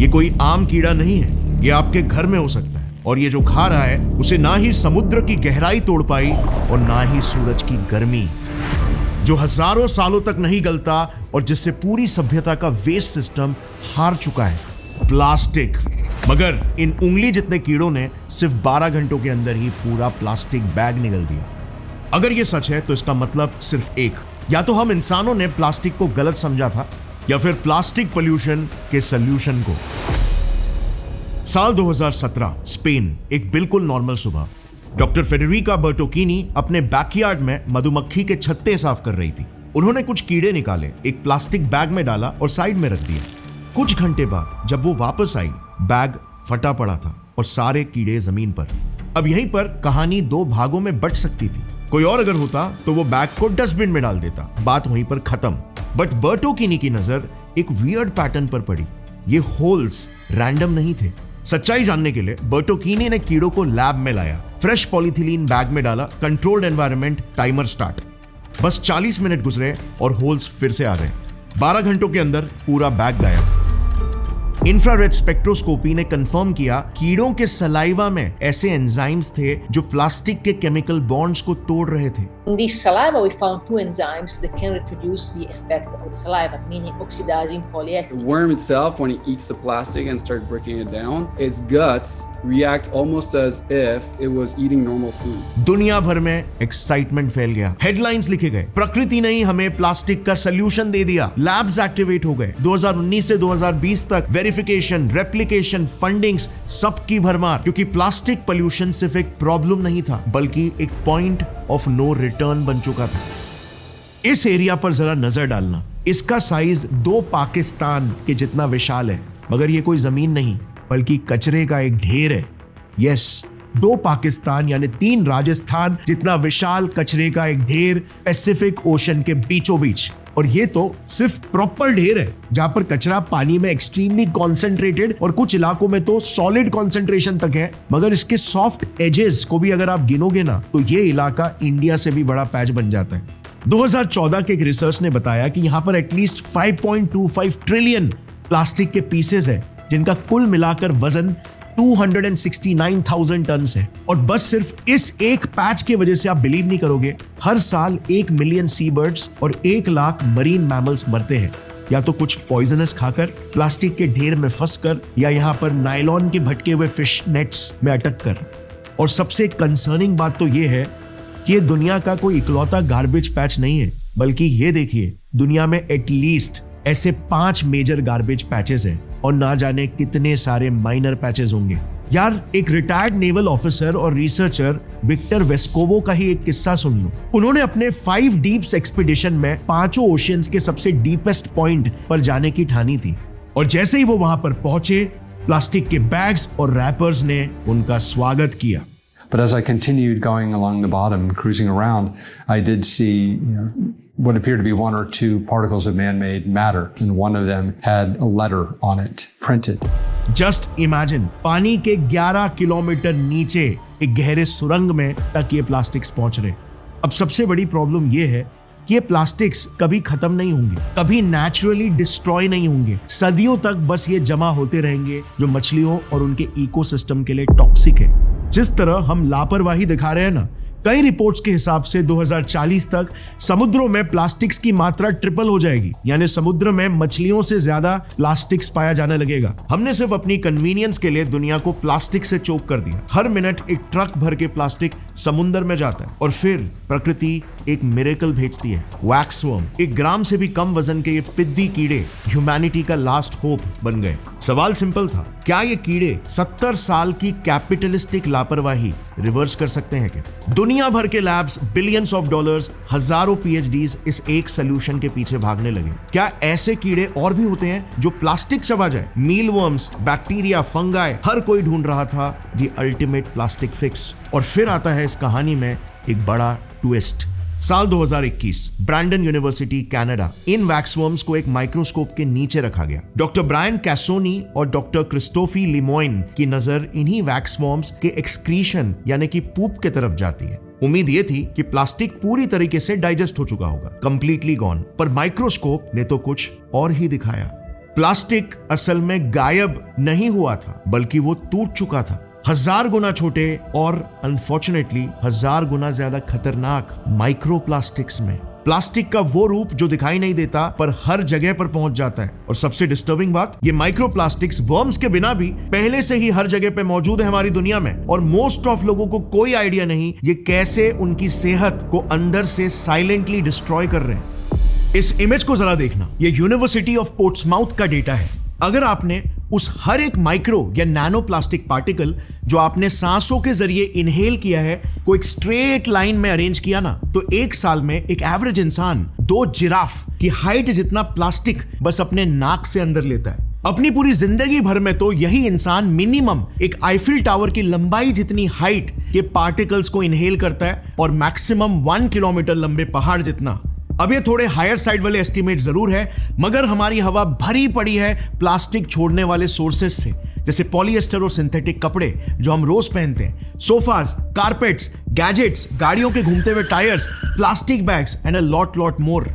ये कोई आम कीड़ा नहीं है, ये आपके घर में हो सकता है। और ये जो खा रहा है उसे ना ही समुद्र की गहराई तोड़ पाई और ना ही सूरज की गर्मी, जो हजारों सालों तक नहीं गलता और जिससे पूरी सभ्यता का वेस्ट सिस्टम हार चुका है, प्लास्टिक। मगर इन उंगली जितने कीड़ों ने सिर्फ 12 घंटों के अंदर ही पूरा प्लास्टिक बैग निगल दिया। अगर ये सच है तो इसका मतलब सिर्फ एक, या तो हम इंसानों ने प्लास्टिक को गलत समझा था या फिर प्लास्टिक पोल्यूशन के सॉल्यूशन को। साल 2017, स्पेन, एक बिल्कुल नॉर्मल सुबह। डॉक्टर फेडेरिका बर्टोकीनी अपने बैकयार्ड में मधुमक्खी के छत्ते साफ कर रही थी। उन्होंने कुछ कीड़े निकाले, एक प्लास्टिक बैग में डाला और साइड में रख दिया। कुछ घंटे बाद जब वो वापस आई, बैग फटा पड़ा था और सारे कीड़े जमीन पर। अब यहीं पर कहानी दो भागों में बंट सकती थी। कोई और अगर होता तो वो बैग को डस्टबिन में डाल देता, बात वहीं पर खत्म। बट बर्टोकीनी की नजर एक वियर्ड पैटर्न पर पड़ी। ये होल्स रैंडम नहीं थे। सच्चाई जानने के लिए बर्टोकीनी ने कीड़ों को लैब में लाया, फ्रेश पॉलीथिलीन बैग में डाला, कंट्रोल्ड एनवायरनमेंट, टाइमर स्टार्ट। बस 40 मिनट गुजरे और होल्स फिर से आ गए। 12 घंटों के अंदर पूरा बैग गायब। इंफ्रारेड स्पेक्ट्रोस्कोपी ने कंफर्म किया कीड़ों के सलाइवा में ऐसे एंजाइम्स थे जो प्लास्टिक के केमिकल बॉन्ड्स को तोड़ रहे थे। In the saliva, we found two enzymes that can reproduce the effect of the saliva, meaning oxidizing polyethylene. The worm itself, when it eats the plastic and starts breaking it down, its guts react almost as if it was eating normal food. दुनिया भर में excitement फैल गया, headlines लिखे गए, प्रकृति ने ही हमें प्लास्टिक का सॉल्यूशन दे दिया। लैब्स एक्टिवेट हो गए। 2019 से 2020 तक वेरिफिकेशन, रेप्लिकेशन, फंडिंग्स, सबकी भरमार, क्योंकि प्लास्टिक पोल्यूशन सिर्फ एक प्रॉब्लम नहीं था बल्कि एक पॉइंट ऑफ नो रिटर्न बन चुका था। इस एरिया पर जरा नजर डालना, इसका साइज 2 पाकिस्तान के जितना विशाल है, मगर ये कोई जमीन नहीं बल्कि कचरे का एक ढेर है। यस, 2 पाकिस्तान यानी 3 राजस्थान जितना विशाल कचरे का एक ढेर पैसिफिक ओशन के बीचों बीच। और ये तो सिर्फ प्रॉपर ढेर है, जहां पर कचरा पानी में एक्सट्रीमली कॉन्सेंट्रेटेड और कुछ इलाकों में तो सॉलिड कॉन्सेंट्रेशन तक है। मगर इसके सॉफ्ट एजेस को भी अगर आप गिनोगे ना तो ये इलाका इंडिया से भी बड़ा पैच बन जाता है। 2014 के एक रिसर्च ने बताया कि यहां पर एटलीस्ट 5.25 ट्रिलियन प्लास्टिक के पीसेस है, जिनका कुल मिलाकर वजन 269,000 टन है। और बस सिर्फ इस एक पैच की वजह से आप बिलीव नहीं करोगे, हर साल 1 मिलियन सी बर्ड्स और 1 लाख मरीन मैमल्स मरते हैं, या तो कुछ पॉइजनस खाकर, प्लास्टिक के ढेर में फंसकर, या यहाँ पर नायलॉन के भटके हुए फिश नेट्स में अटक कर। और सबसे कंसर्निंग बात तो ये है कि ये दुनिया का कोई इकलौता गार्बेज पैच नहीं है, बल्कि ये देखिए, दुनिया में एटलीस्ट ऐसे 5 मेजर गार्बेज पैचेस हैं और ना जाने कितने सारे माइनर पैचेस होंगे। यार, एक रिटायर्ड नेवल ऑफिसर और रिसर्चर विक्टर वेस्कोवो का ही एक किस्सा सुन लो। उन्होंने अपने 5 डीप्स एक्सपीडिशन में 5 ओशियंस के सबसे डीपेस्ट पॉइंट पर जाने की ठानी थी। और जैसे ही वो वहां पर पहुंचे, प्लास्टिक के बैग्स और रैपर्स ने उनका स्वागत किया। But as I continued going along the bottom, cruising around, I did see, what appeared to be 1 or 2 particles of man-made matter, and one of them had a letter on it printed. Just imagine, पानी के 11 kilometre नीचे एक गहरे सुरंग में तक ये plastics पहुंच रहे। अब सबसे बड़ी प्रॉब्लम ये है कि ये प्लास्टिक्स कभी खत्म नहीं होंगे, कभी नेचुरली डिस्ट्रॉय नहीं होंगे। सदियों तक बस ये जमा होते रहेंगे, जो मछलियों और उनके इकोसिस्टम के लिए टॉक्सिक है। जिस तरह हम लापरवाही दिखा रहे हैं ना, कई रिपोर्ट्स के हिसाब से 2040 तक समुद्रों में प्लास्टिक्स की मात्रा ट्रिपल हो जाएगी, यानी समुद्र में मछलियों से ज्यादा प्लास्टिक्स पाया जाने लगेगा। हमने सिर्फ अपनी कन्वीनियंस के लिए दुनिया को प्लास्टिक से चोक कर दिया। हर मिनट एक ट्रक भर के प्लास्टिक समुद्र में जाता है और फिर प्रकृति एक मिरेकल भेजती है, वैक्सवर्म। 1 ग्राम से भी कम वजन के ये पिद्दी कीड़े ह्यूमैनिटी का लास्ट होप बन गए। सवाल सिंपल था, क्या ये कीड़े 70 साल की कैपिटलिस्टिक लापरवाही रिवर्स कर सकते हैं क्या? दुनिया भर के लैब्स, बिलियंस ऑफ डॉलर्स, हजारों पीएचडीज इस एक सॉल्यूशन के पीछे भागने लगे। क्या ऐसे कीड़े और भी होते हैं जो प्लास्टिक चबा जाए? मीलवर्म्स, बैक्टीरिया, फंगाई, हर कोई ढूंढ रहा था द अल्टीमेट प्लास्टिक फिक्स। और फिर आता है इस कहानी में एक बड़ा ट्विस्ट। साल 2021, ब्रैंडन यूनिवर्सिटी, कनाडा। इन वैक्सवर्म्स को एक माइक्रोस्कोप के नीचे रखा गया। डॉक्टर ब्रायन कैसोनी और डॉक्टर क्रिस्टोफी लिमोइन की नजर इन्हीं वैक्सवर्म्स के एक्सक्रीशन यानी कि पूप के तरफ जाती है। उम्मीद ये थी कि प्लास्टिक पूरी तरीके से डाइजेस्ट हो चुका होगा, कंप्लीटली गॉन। पर माइक्रोस्कोप ने तो कुछ और ही दिखाया। प्लास्टिक असल में गायब नहीं हुआ था, बल्कि वो टूट चुका था 1000 गुना छोटे और अनफॉर्चुनेटली 1000 गुना ज्यादा खतरनाक माइक्रोप्लास्टिक्स में। प्लास्टिक का वो रूप जो दिखाई नहीं देता पर हर जगह पर पहुंच जाता है। और सबसे डिस्टर्बिंग बात, ये माइक्रोप्लास्टिक्स वर्म्स के बिना भी पहले से ही हर जगह पे मौजूद है हमारी दुनिया में, और मोस्ट ऑफ लोगों को कोई आइडिया नहीं ये कैसे उनकी सेहत को अंदर से साइलेंटली डिस्ट्रॉय कर रहे हैं। इस इमेज को जरा देखना, ये यूनिवर्सिटी ऑफ पोर्ट्समाउथ का डेटा है। अगर आपने उस हर एक माइक्रो या नैनो प्लास्टिक पार्टिकल जो आपने सांसों के जरिए इनहेल किया है को एक स्ट्रेट लाइन में अरेंज किया ना, तो 1 साल में एक एवरेज इंसान 2 जिराफ की हाइट जितना प्लास्टिक बस अपने नाक से अंदर लेता है। अपनी पूरी जिंदगी भर में तो यही इंसान मिनिमम एक आईफिल टावर की लंबाई जितनी हाइट के पार्टिकल्स को इनहेल करता है, और मैक्सिमम 1 किलोमीटर लंबे पहाड़ जितना। अब ये थोड़े हायर साइड वाले एस्टिमेट जरूर है, मगर हमारी हवा भरी पड़ी है प्लास्टिक छोड़ने वाले सोर्सेस से, जैसे पॉलिएस्टर और सिंथेटिक कपड़े जो हम रोज pहनते हैं, सोफास, कारपेट्स, गैजेट्स, गाड़ियों के घूमते हुए tyres, plastic bags and a lot more.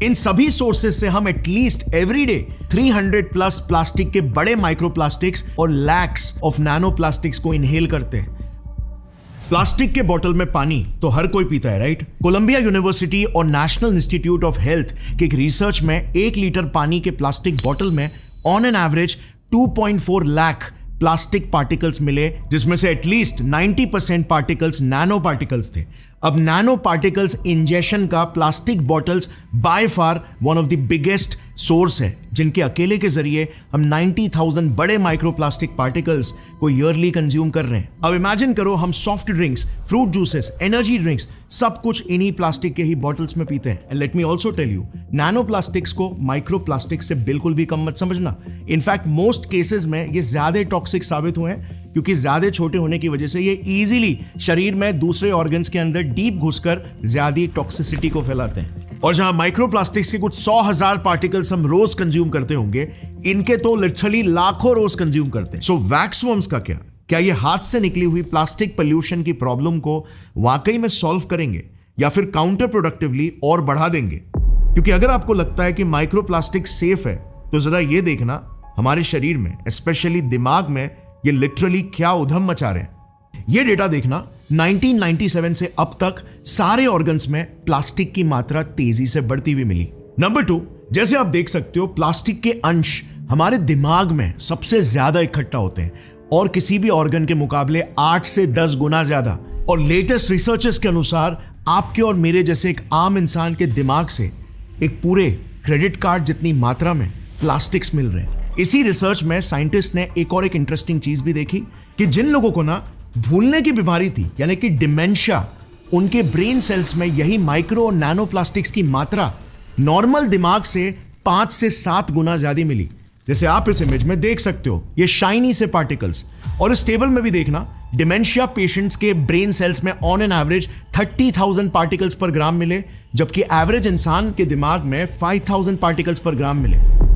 इन सभी सोर्सेस से हम एटलीस्ट एवरीडे 300 प्लस प्लास्टिक के बड़े माइक्रोप्लास्टिक्स और लैक्स ऑफ नैनो प्लास्टिक्स को इनहेल करते हैं। प्लास्टिक के बोतल में पानी तो हर कोई पीता है, राइट? कोलंबिया यूनिवर्सिटी और नेशनल इंस्टीट्यूट ऑफ हेल्थ के एक रिसर्च में 1 लीटर पानी के प्लास्टिक बोतल में on an average 2.4 lakh plastic particles मिले, जिसमें से एटलीस्ट 90% पार्टिकल्स नैनो पार्टिकल्स थे। अब नैनो पार्टिकल्स इंजेक्शन का plastic bottles by far one of the biggest source है, जिनके अकेले के जरिए हम 90,000 बड़े माइक्रोप्लास्टिक पार्टिकल्स को ईयरली कंज्यूम कर रहे हैं। अब इमेजिन करो हम soft drinks, fruit juices, energy drinks सब कुछ इन्हीं प्लास्टिक के ही बॉटल्स में पीते हैं। And let me also tell you, nano plastics को माइक्रोप्लास्टिक से बिल्कुल भी कम मत समझना। इनफैक्ट मोस्ट केसेस में ये ज्यादा टॉक्सिक साबित हुए हैं, क्योंकि ज्यादा छोटे होने की वजह से ये इजीली शरीर में दूसरे ऑर्गन्स के अंदर डीप घुसकर ज्यादा टॉक्सिसिटी को फैलाते हैं। और जहां माइक्रोप्लास्टिक्स के कुछ 100,000 पार्टिकल्स हम रोज कंज्यूम करते होंगे, इनके तो लिटरली लाखों रोज कंज्यूम करते हैं। सो वैक्सवर्म्स का क्या ये हाथ से निकली हुई प्लास्टिक पोल्यूशन की प्रॉब्लम को वाकई में सॉल्व करेंगे, या फिर काउंटर प्रोडक्टिवली और बढ़ा देंगे? क्योंकि अगर आपको लगता है कि माइक्रोप्लास्टिक सेफ है, तो जरा ये देखना हमारे शरीर में, स्पेशली दिमाग में, ये लिटरली क्या उधम मचा रहे हैं। ये डेटा देखना, 1997 से अब तक सारे ऑर्गन्स में प्लास्टिक की मात्रा तेजी से बढ़ती हुई मिली। नंबर 2, जैसे आप देख सकते हो, प्लास्टिक के अंश हमारे दिमाग में सबसे ज्यादा इकट्ठा होते हैं, और किसी भी ऑर्गन के मुकाबले 8 से 10 गुना ज्यादा। और लेटेस्ट रिसर्चेस के अनुसार आपके और मेरे जैसे एक आम इंसान के दिमाग से एक पूरे क्रेडिट कार्ड जितनी मात्रा में प्लास्टिक्स मिल रहे हैं। इसी रिसर्च में साइंटिस्ट ने एक इंटरेस्टिंग चीज भी देखी कि जिन लोगों को ना भूलने की बीमारी थी, यानी कि डिमेंशिया, उनके ब्रेन सेल्स में यही माइक्रो और नैनो प्लास्टिक्स की मात्रा नॉर्मल दिमाग से 5 से 7 गुना ज्यादा मिली। जैसे आप इस इमेज में देख सकते हो, ये शाइनी से पार्टिकल्स। और इस टेबल में भी देखना, डिमेंशिया पेशेंट्स के ब्रेन सेल्स में ऑन एन एवरेज 30,000 पार्टिकल्स पर ग्राम मिले, जबकि एवरेज इंसान के दिमाग में 5,000 पार्टिकल्स पर ग्राम मिले।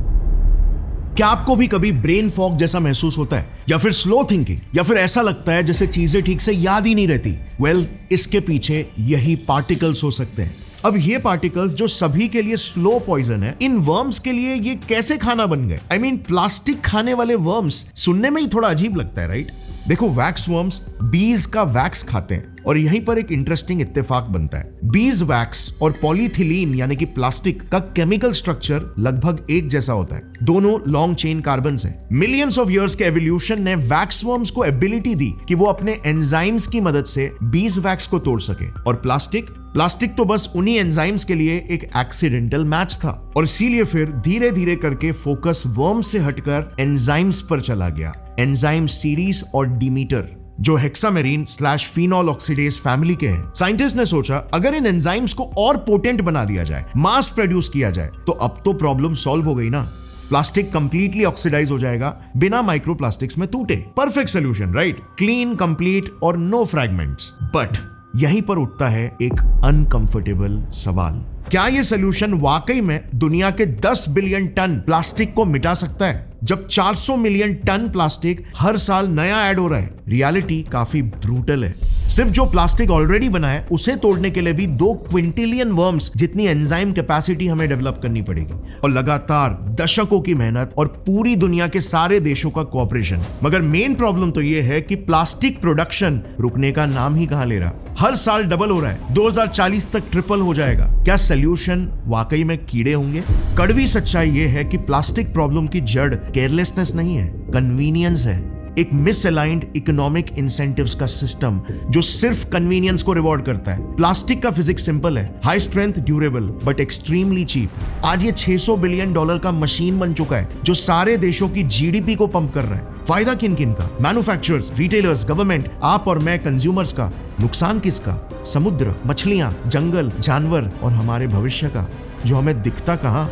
क्या आपको भी कभी ब्रेन फॉग जैसा महसूस होता है, या फिर स्लो थिंकिंग, या फिर ऐसा लगता है जैसे चीजें ठीक से याद ही नहीं रहती? वेल, इसके पीछे यही पार्टिकल्स हो सकते हैं। अब ये पार्टिकल्स जो सभी के लिए स्लो पॉइजन है, इन वर्म्स के लिए ये कैसे खाना बन गए? आई मीन, प्लास्टिक खाने वाले वर्म्स सुनने में ही थोड़ा अजीब लगता है, राइट? देखो, वैक्स वर्म्स बीज का वैक्स खाते हैं, और यहीं पर एक इंटरेस्टिंग इत्तेफाक बनता है। बीज वैक्स और पॉलीथिलीन यानी कि प्लास्टिक का केमिकल स्ट्रक्चर लगभग एक जैसा होता है। दोनों लॉन्ग चेन कार्बन्स हैं। मिलियंस ऑफ इयर्स के एवोल्यूशन ने वैक्स वर्म्स को एबिलिटी दी कि वो अपने एंजाइम्स की मदद से बीज वैक्स को तोड़ सके। और प्लास्टिक तो बस उन्हीं एंजाइम्स के लिए एक एक्सीडेंटल मैच था, और इसीलिए फिर धीरे धीरे करके फोकस वर्म्स से हटकर एंजाइम्स पर चला गया। एंजाइम सीरीज और डिमीटर, जो हेक्सामेरीन/फिनॉल ऑक्सीडेज फैमिली के हैं। साइंटिस्ट ने सोचा, अगर इन एंजाइम्स को और पोटेंट बना दिया जाए, मास प्रोड्यूस किया जाए, तो अब तो प्रॉब्लम सॉल्व हो गई ना। प्लास्टिक कंप्लीटली ऑक्सीडाइज हो जाएगा बिना माइक्रोप्लास्टिक्स में टूटे। Perfect solution, right? Clean, complete और नो फ्रैगमेंट्स। बट यहीं पर उठता है एक अनकंफर्टेबल सवाल। क्या यह सोल्यूशन वाकई में दुनिया के 10 बिलियन टन प्लास्टिक को मिटा सकता है? जब 400 मिलियन टन प्लास्टिक हर साल नया ऐड हो रहा है। रियलिटी काफी ब्रूटल है। सिर्फ जो प्लास्टिक ऑलरेडी बना है उसे तोड़ने के लिए भी 2 क्विंटिलियन वर्म्स जितनी एंजाइम कैपेसिटी हमें डेवलप करनी पड़ेगी, और लगातार दशकों की मेहनत और पूरी दुनिया के सारे देशों का कोऑपरेशन। मगर मेन प्रॉब्लम तो यह है कि प्लास्टिक प्रोडक्शन रुकने का नाम ही कहां ले रहा। हर साल डबल हो रहा है, 2040 तक ट्रिपल हो जाएगा। क्या सोल्यूशन वाकई में कीड़े होंगे? कड़वी सच्चाई यह है कि प्लास्टिक प्रॉब्लम की जड़ केयरलेसनेस नहीं है, कन्वीनियंस है। एक मिसअलाइंड इकोनॉमिक इंसेंटिव्स का सिस्टम जो सिर्फ कन्वीनियंस को रिवॉर्ड करता है। प्लास्टिक का फिजिक्स सिंपल है, high strength, durable but extremely cheap. आज ये $600 बिलियन का मशीन बन चुका है जो सारे देशों की जीडीपी को पंप कर रहा है। फायदा किन किन का? मैन्युफैक्चरर्स, रिटेलर्स, गवर्नमेंट, आप और मैं कंज्यूमर्स का। नुकसान किसका? समुद्र, मछलियां, जंगल, जानवर और हमारे भविष्य का, जो हमें दिखता कहां।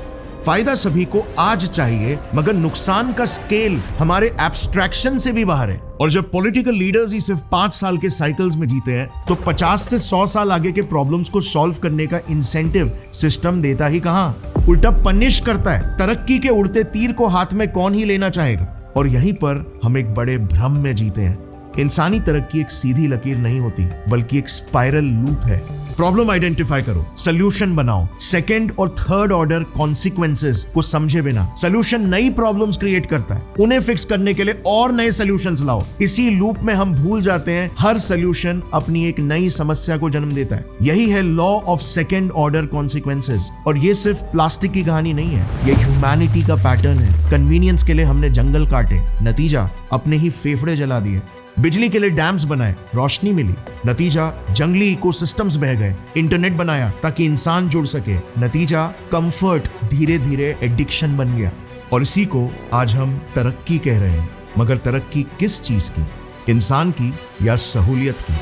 फायदा सभी को आज चाहिए, मगर नुकसान का स्केल हमारे एब्स्ट्रैक्शन से भी बाहर है। और जब पॉलिटिकल लीडर्स ही सिर्फ 5 साल के साइकिल्स में जीते हैं, तो 50 से 100 साल आगे के प्रॉब्लम्स को सॉल्व करने का इंसेंटिव सिस्टम देता ही कहां, उल्टा पनिश करता है। तरक्की के उड़ते तीर को हाथ में कौन ही लेना चाहेगा? और यहीं पर हम एक बड़े भ्रम में जीते हैं। इंसानी तरक्की एक सीधी लकीर नहीं होती, बल्कि एक स्पाइरल लूप है। प्रॉब्लम आइडेंटिफाई करो, सोल्यूशन बनाओ, सेकंड और थर्ड ऑर्डर कॉन्सिक्वेंसेस को समझे बिना सोल्यूशन नई प्रॉब्लम्स क्रिएट करता है। उन्हें फिक्स करने के लिए और नए सोल्यूशंस लाओ। इसी लूप में हम भूल जाते हैं हर सोल्यूशन अपनी एक नई समस्या को जन्म देता है। यही है law of second order consequences. और ये सिर्फ प्लास्टिक की कहानी नहीं है, ये ह्यूमैनिटी का पैटर्न है। कन्वीनियंस के लिए हमने जंगल काटे, नतीजा अपने ही फेफड़े जला दिए। बिजली के लिए डैम्स बनाए, रोशनी मिली, नतीजा जंगली इकोसिस्टम्स बह गए। इंटरनेट बनाया ताकि इंसान जुड़ सके, नतीजा कंफर्ट धीरे धीरे एडिक्शन बन गया। और इसी को आज हम तरक्की कह रहे हैं। मगर तरक्की किस चीज की? इंसान की या सहूलियत की?